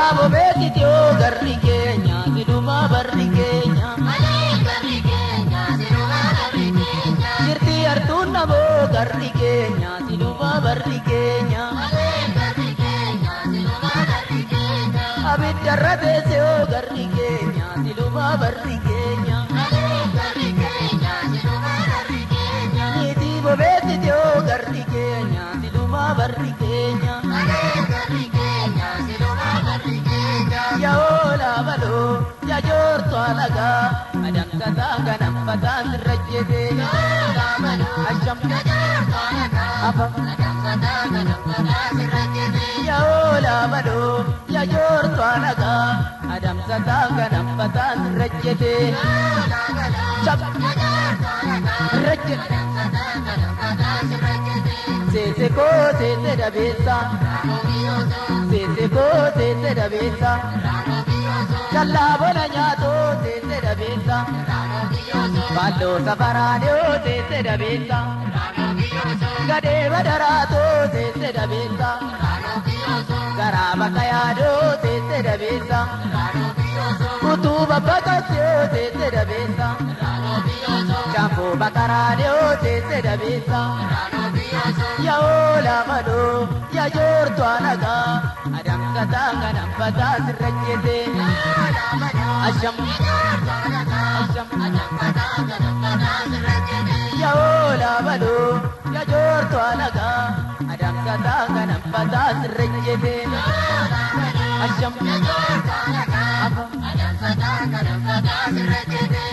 Abo betiti o garri keenya siluma barri keenya jirti artuun namo garri keenya siluma barri keenya abiddarra teesse o garri keenya siluma barri keenya niiti bobeetiti o garri keenya siluma barri keenya ya ola balo ya jorto alaga adam kata ganam patan rajede asham apa adam kata ganam patan rajede ya ola balo ya jorto alaga adam kata ganam patan rajede chap rajede se ko se dabesa se ko se dabesa Jalla bola nyato se dabesa Ballo safarano se dabesa Gade badarato se dabesa Garaba kayado se dabesa Kutu babakasyo se dabesa Jambo bakarado se dabesa Ya ola mado ya jorto anaga adam katanga nampata sirajete asham adam katanga nampata sirajete ya ola mado ya jorto anaga adam katanga nampata sirajete asham ya jorto anaga adam katanga nampata sirajete